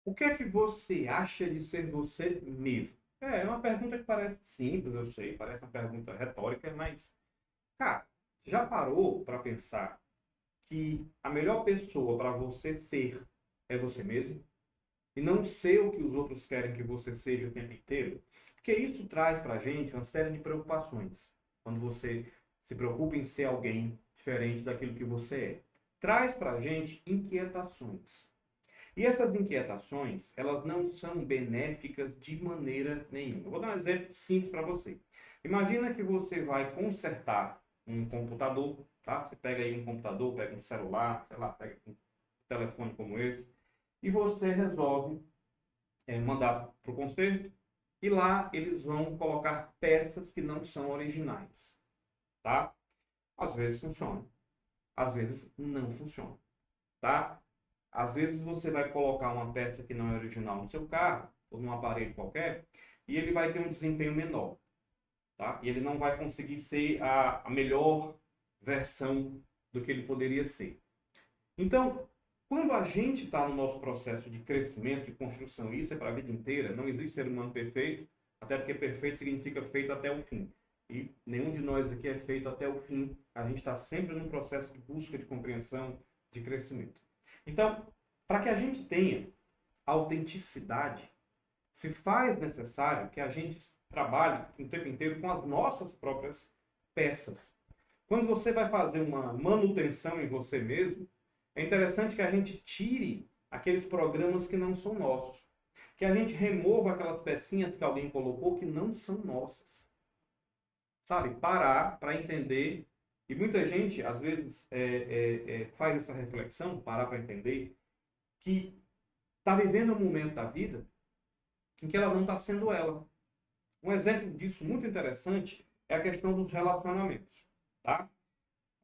O que é que você acha de ser você mesmo? É uma pergunta que parece simples, eu sei, parece uma pergunta retórica, mas, cara, já parou para pensar que a melhor pessoa para você ser é você mesmo? E não ser o que os outros querem que você seja o tempo inteiro? Porque isso traz para a gente uma série de preocupações. Quando você se preocupa em ser alguém diferente daquilo que você é. Traz para a gente inquietações. E essas inquietações, elas não são benéficas de maneira nenhuma. Eu vou dar um exemplo simples para você. Imagina que você vai consertar um computador, tá? Você pega aí um computador, pega um celular, sei lá, pega um telefone como esse, e você resolve mandar para o conserto, e lá eles vão colocar peças que não são originais, tá? Às vezes funciona, às vezes não funciona, tá? Às vezes você vai colocar uma peça que não é original no seu carro, ou num aparelho qualquer, e ele vai ter um desempenho menor, tá? E ele não vai conseguir ser a melhor versão do que ele poderia ser. Então, quando a gente está no nosso processo de crescimento, de construção, isso é para a vida inteira, não existe ser humano perfeito, até porque perfeito significa feito até o fim. E nenhum de nós aqui é feito até o fim. A gente está sempre num processo de busca, de compreensão, de crescimento. Então, para que a gente tenha autenticidade, se faz necessário que a gente trabalhe o tempo inteiro com as nossas próprias peças. Quando você vai fazer uma manutenção em você mesmo, é interessante que a gente tire aqueles programas que não são nossos. Que a gente remova aquelas pecinhas que alguém colocou que não são nossas. Sabe? Parar para entender. E muita gente, às vezes, faz essa reflexão, parar para entender, que está vivendo um momento da vida em que ela não está sendo ela. Um exemplo disso muito interessante é a questão dos relacionamentos. Tá? A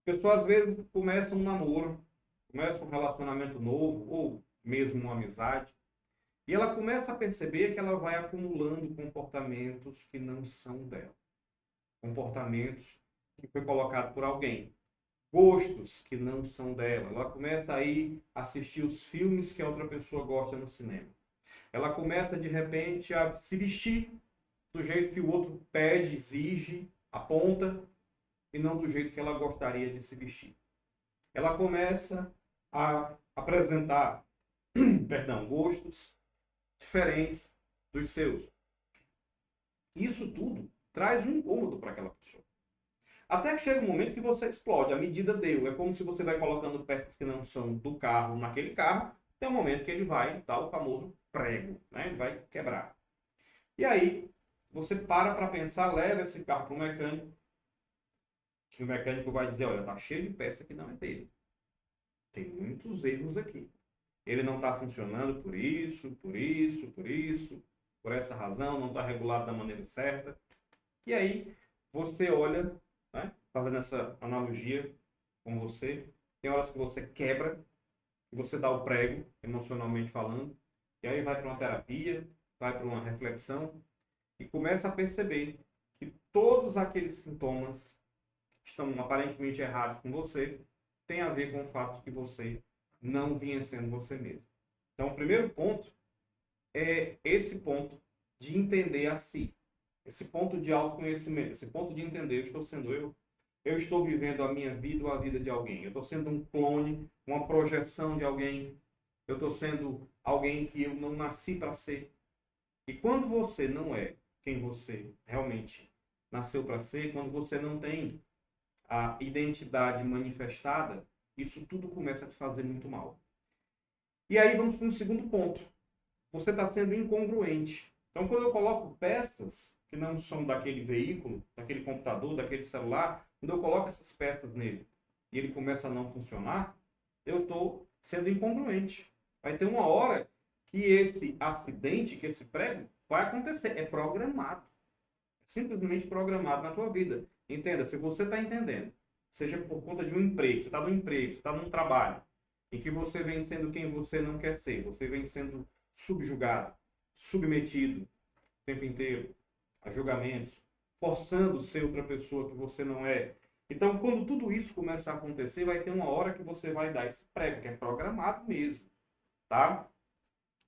pessoa, às vezes, começa um namoro, começa um relacionamento novo, ou mesmo uma amizade, e ela começa a perceber que ela vai acumulando comportamentos que não são dela. Comportamentos que foi colocado por alguém. Gostos que não são dela. Ela começa a ir assistir os filmes que a outra pessoa gosta no cinema. Ela começa, de repente, a se vestir do jeito que o outro pede, exige, aponta, e não do jeito que ela gostaria de se vestir. Ela começa a apresentar, perdão, gostos diferentes dos seus. Isso tudo traz um incômodo para aquela pessoa. Até que chega um momento que você explode, a medida deu. É como se você vai colocando peças que não são do carro naquele carro, tem um momento que ele vai dar o famoso prego, né? Ele vai quebrar. E aí, você para pensar, leva esse carro para o mecânico, que o mecânico vai dizer, olha, tá cheio de peça que não é dele. Tem muitos erros aqui. Ele não está funcionando por isso, por isso, por isso, por essa razão, não está regulado da maneira certa. E aí, você olha, né, fazendo essa analogia com você, tem horas que você quebra, e você dá o prego, emocionalmente falando, e aí vai para uma terapia, vai para uma reflexão, e começa a perceber que todos aqueles sintomas que estão aparentemente errados com você têm a ver com o fato de que você não vinha sendo você mesmo. Então, o primeiro ponto é esse ponto de entender a si. Esse ponto de autoconhecimento, esse ponto de entender, eu estou sendo eu estou vivendo a minha vida ou a vida de alguém, eu estou sendo um clone, uma projeção de alguém, eu estou sendo alguém que eu não nasci para ser. E quando você não é quem você realmente nasceu para ser, quando você não tem a identidade manifestada, isso tudo começa a te fazer muito mal. E aí vamos para um segundo ponto. Você está sendo incongruente. Então, quando eu coloco peças que não são daquele veículo, daquele computador, daquele celular, quando eu coloco essas peças nele e ele começa a não funcionar, eu estou sendo incongruente. Vai ter uma hora que esse acidente, que esse prego, vai acontecer. É programado. É simplesmente programado na tua vida. Entenda, se você está entendendo, seja por conta de um emprego, você está no emprego, você está num trabalho, em que você vem sendo quem você não quer ser, você vem sendo subjugado, submetido o tempo inteiro a julgamentos, forçando ser outra pessoa que você não é. Então, quando tudo isso começa a acontecer, vai ter uma hora que você vai dar esse prego, que é programado mesmo, tá?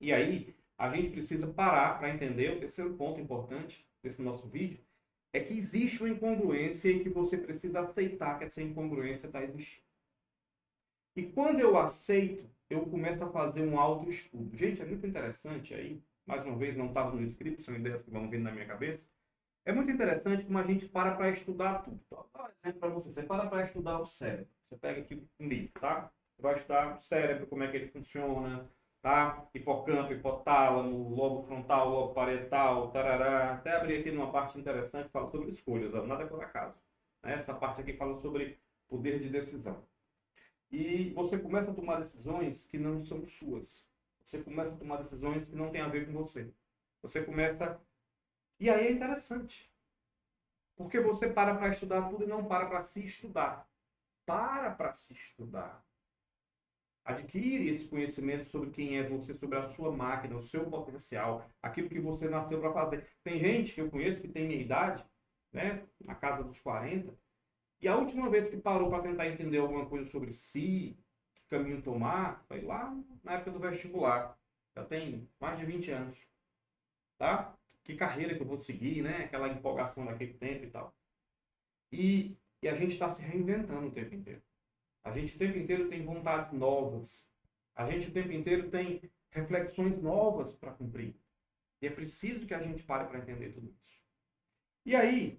E aí, a gente precisa parar para entender o terceiro ponto importante desse nosso vídeo, é que existe uma incongruência e que você precisa aceitar que essa incongruência está existindo. E quando eu aceito, eu começo a fazer um autoestudo. Gente, é muito interessante aí, mais uma vez, não estava no script, são ideias que vão vindo na minha cabeça. É muito interessante como a gente para estudar tudo. Vou dar um exemplo para você. Você para estudar o cérebro. Você pega aqui um livro, tá? Você vai estudar o cérebro, como é que ele funciona, tá? Hipocampo, hipotálamo, lobo frontal, lobo parietal, tarará. Até abrir aqui numa parte interessante, fala sobre escolhas, ó, nada por acaso. Né? Essa parte aqui fala sobre poder de decisão. E você começa a tomar decisões que não são suas. Você começa a tomar decisões que não têm a ver com você. Você começa... E aí é interessante. Porque você para estudar tudo e não para se estudar. Para se estudar. Adquire esse conhecimento sobre quem é você, sobre a sua máquina, o seu potencial, aquilo que você nasceu para fazer. Tem gente que eu conheço que tem minha idade, né, na casa dos 40, e a última vez que parou para tentar entender alguma coisa sobre si, que caminho tomar, foi lá na época do vestibular. Já tem mais de 20 anos. Tá? Que carreira que eu vou seguir, né? Aquela empolgação daquele tempo e tal. E a gente está se reinventando o tempo inteiro. A gente o tempo inteiro tem vontades novas. A gente o tempo inteiro tem reflexões novas para cumprir. E é preciso que a gente pare para entender tudo isso. E aí,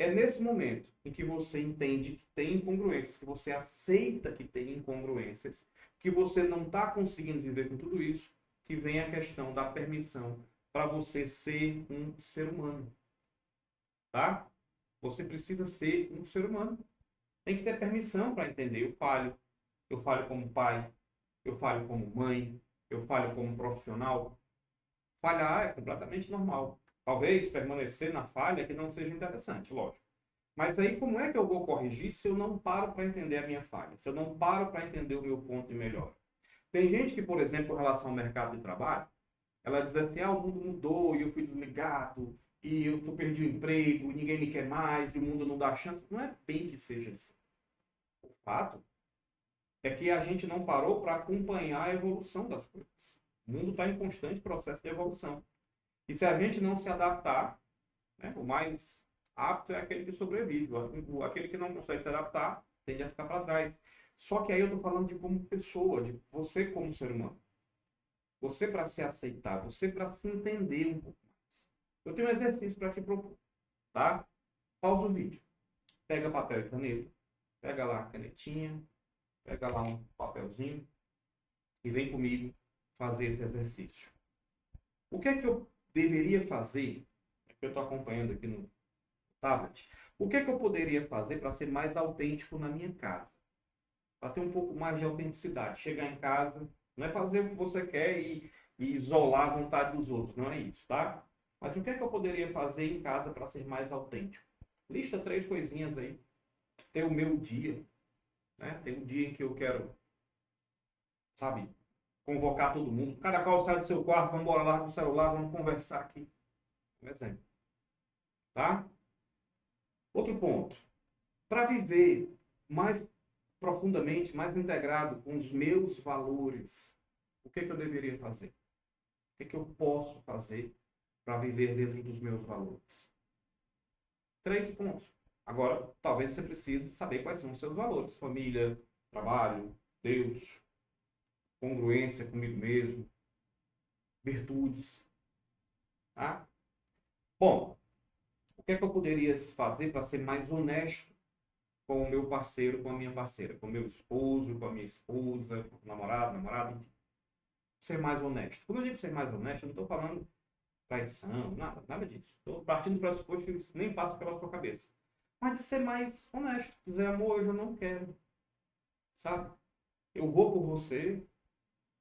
é nesse momento em que você entende que tem incongruências, que você aceita que tem incongruências, que você não está conseguindo viver com tudo isso, que vem a questão da permissão para você ser um ser humano. Tá? Você precisa ser um ser humano. Tem que ter permissão para entender. Eu falho como pai, eu falho como mãe, eu falho como profissional. Falhar é completamente normal. Talvez permanecer na falha que não seja interessante, lógico. Mas aí como é que eu vou corrigir se eu não paro para entender a minha falha? Se eu não paro para entender o meu ponto de melhora? Tem gente que, por exemplo, em relação ao mercado de trabalho, ela diz assim, o mundo mudou e eu fui desligado e eu perdi o emprego, ninguém me quer mais e o mundo não dá chance. Não é bem que seja assim. O fato é que a gente não parou para acompanhar a evolução das coisas. O mundo está em constante processo de evolução. E se a gente não se adaptar, né, o mais apto é aquele que sobrevive. Aquele que não consegue se adaptar tende a ficar para trás. Só que aí eu estou falando de como pessoa, de você como ser humano. Você para se aceitar, você para se entender um pouco mais. Eu tenho um exercício para te propor, tá? Pausa o vídeo. Pega papel e caneta. Pega lá a canetinha. Pega lá um papelzinho. E vem comigo fazer esse exercício. O que é que eu deveria fazer? É que eu estou acompanhando aqui no tablet. O que é que eu poderia fazer para ser mais autêntico na minha casa? Para ter um pouco mais de autenticidade. Chegar em casa, não é fazer o que você quer e isolar a vontade dos outros. Não é isso, tá? Mas o que é que eu poderia fazer em casa para ser mais autêntico? Lista 3 coisinhas aí. Ter o meu dia. Né? Tem um dia em que eu quero, sabe, convocar todo mundo. Cada qual sai do seu quarto, vamos embora lá com o celular, vamos conversar aqui. Um exemplo. Tá? Outro ponto. Para viver mais profundamente, mais integrado com os meus valores, o que é que eu deveria fazer? O que é que eu posso fazer para viver dentro dos meus valores? 3 pontos. Agora, talvez você precise saber quais são os seus valores. Família, trabalho, Deus, congruência comigo mesmo, virtudes. Tá? Bom, o que é que eu poderia fazer para ser mais honesto com o meu parceiro, com a minha parceira, com o meu esposo, com a minha esposa, com o namorado, namorada, enfim. Ser mais honesto. Quando eu digo ser mais honesto, eu não estou falando traição, nada disso. Estou partindo do pressuposto que isso nem passa pela sua cabeça. Mas de ser mais honesto. Dizer, amor, hoje eu não quero. Sabe? Eu vou por você,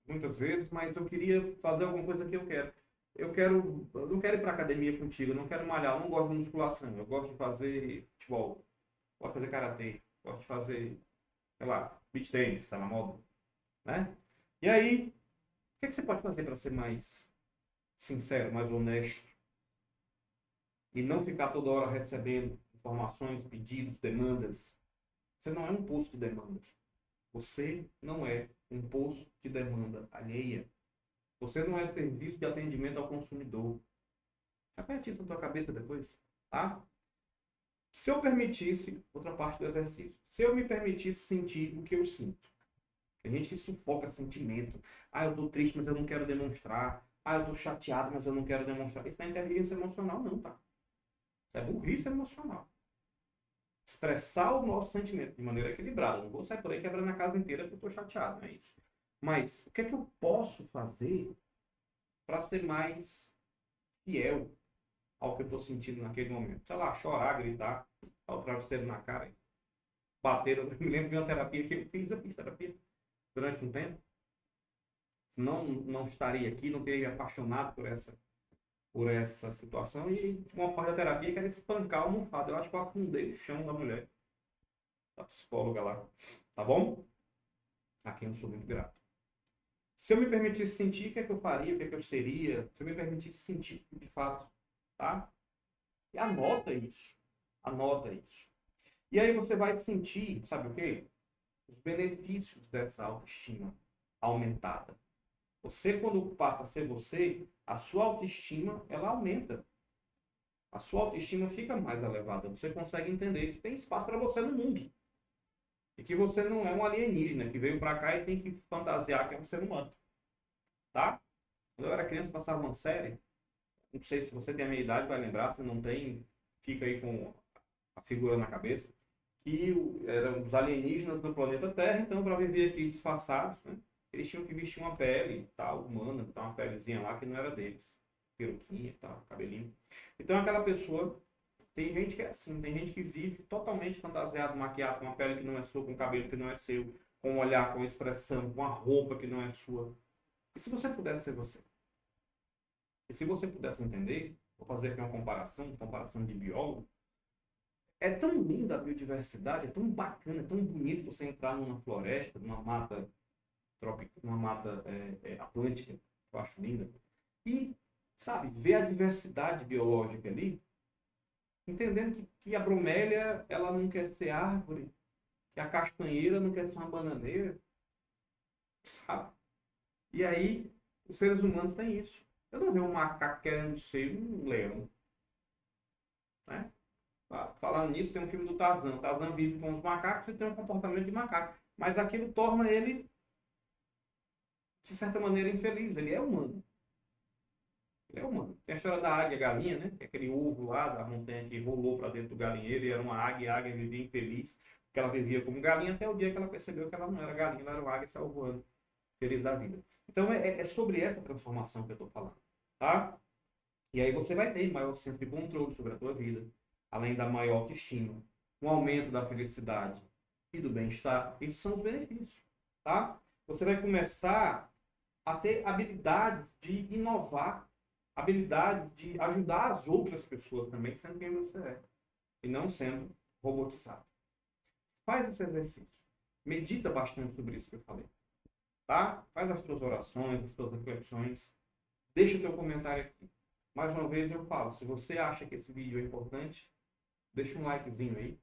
muitas vezes, mas eu queria fazer alguma coisa que eu quero. Eu não quero ir para academia contigo, eu não quero malhar, eu não gosto de musculação, eu gosto de fazer futebol, gosto de fazer karatê, gosto de fazer, sei lá, beach tennis, está na moda, né? E aí, o que você pode fazer para ser mais sincero, mais honesto e não ficar toda hora recebendo informações, pedidos, demandas? Você não é um posto de demanda. Você não é um poço de demanda alheia. Você não é serviço de atendimento ao consumidor. Repete isso na tua cabeça depois, tá? Se eu permitisse, outra parte do exercício, se eu me permitisse sentir o que eu sinto. Tem gente que sufoca sentimento. Ah, eu tô triste, mas eu não quero demonstrar. Ah, eu tô chateado, mas eu não quero demonstrar. Isso não é inteligência emocional, não, tá? Isso é burrice emocional. Expressar o nosso sentimento de maneira equilibrada. Eu não vou sair por aí quebrando a casa inteira porque eu tô chateado, não é isso. Mas o que é que eu posso fazer para ser mais fiel ao que eu estou sentindo naquele momento? Sei lá, chorar, gritar, dar o travesseiro na cara, bater. Eu me lembro de uma terapia que eu fiz terapia durante um tempo. Não estaria aqui, não teria me apaixonado por essa situação. E uma parte da terapia que era espancar a almofada. Eu acho que eu afundei o chão da mulher, da psicóloga lá. Tá bom? A quem eu sou muito grato. Se eu me permitisse sentir, o que é que eu faria? O que é que eu seria? Se eu me permitisse sentir, de fato, tá? E anota isso. Anota isso. E aí você vai sentir, sabe o quê? Os benefícios dessa autoestima aumentada. Você, quando passa a ser você, a sua autoestima, ela aumenta. A sua autoestima fica mais elevada. Você consegue entender que tem espaço para você no mundo. E que você não é um alienígena que veio para cá e tem que fantasiar que é um ser humano. Tá? Quando eu era criança, passava uma série. Não sei se você tem a minha idade, vai lembrar. Se não tem, fica aí com a figura na cabeça. Que eram os alienígenas do planeta Terra. Então, para viver aqui disfarçados, né? Eles tinham que vestir uma pele, tal, humana, tal, uma pelezinha lá que não era deles. Peruquinha, tal, cabelinho. Então, aquela pessoa, tem gente que é assim, tem gente que vive totalmente fantasiado, maquiado, com uma pele que não é sua, com um cabelo que não é seu, com um olhar, com uma expressão, com uma roupa que não é sua. E se você pudesse ser você? E se você pudesse entender, vou fazer aqui uma comparação de biólogo, é tão linda a biodiversidade, é tão bacana, é tão bonito você entrar numa floresta, numa mata trópica, uma mata atlântica, eu acho linda. E, sabe, ver a diversidade biológica ali, entendendo que a bromélia, ela não quer ser árvore, que a castanheira não quer ser uma bananeira, sabe? E aí, os seres humanos têm isso. Eu não vejo um macaco querendo ser um leão, né? Falando nisso, tem um filme do Tarzan. O Tarzan vive com os macacos e tem um comportamento de macaco. Mas aquilo torna ele, de certa maneira, infeliz. Ele é humano. Ele é humano. Tem a história da águia e galinha, né? Que é aquele ovo lá da montanha que rolou para dentro do galinheiro e era uma águia, e a águia vivia infeliz, porque ela vivia como galinha até o dia que ela percebeu que ela não era galinha, ela era uma águia e saiu voando, feliz da vida. Então é sobre essa transformação que eu estou falando, tá? E aí você vai ter maior senso de controle sobre a tua vida, além da maior autoestima, um aumento da felicidade e do bem-estar. Esses são os benefícios, tá? Você vai começar a ter habilidades de inovar, habilidades de ajudar as outras pessoas também, sendo quem você é, e não sendo robotizado. Faz esse exercício. Medita bastante sobre isso que eu falei, tá? Faz as tuas orações, as tuas reflexões. Deixa o teu comentário aqui. Mais uma vez eu falo, se você acha que esse vídeo é importante, deixa um likezinho aí,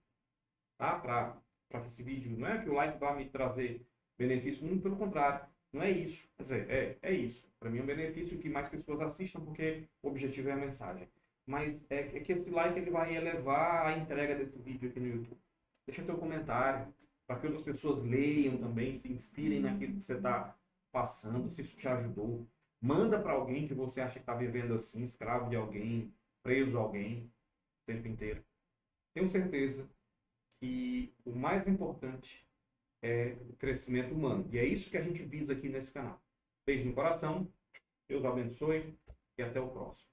tá? Para que esse vídeo, não é que o like vai me trazer benefício, muito pelo contrário, não é isso. Quer dizer, é isso. Para mim é um benefício que mais pessoas assistam, porque o objetivo é a mensagem. Mas é que esse like ele vai elevar a entrega desse vídeo aqui no YouTube. Deixa teu comentário, para que outras pessoas leiam também, se inspirem naquilo que você está passando, se isso te ajudou. Manda para alguém que você acha que está vivendo assim, escravo de alguém, preso a alguém, o tempo inteiro. Tenho certeza que o mais importante é o crescimento humano. E é isso que a gente visa aqui nesse canal. Beijo no coração, Deus abençoe e até o próximo.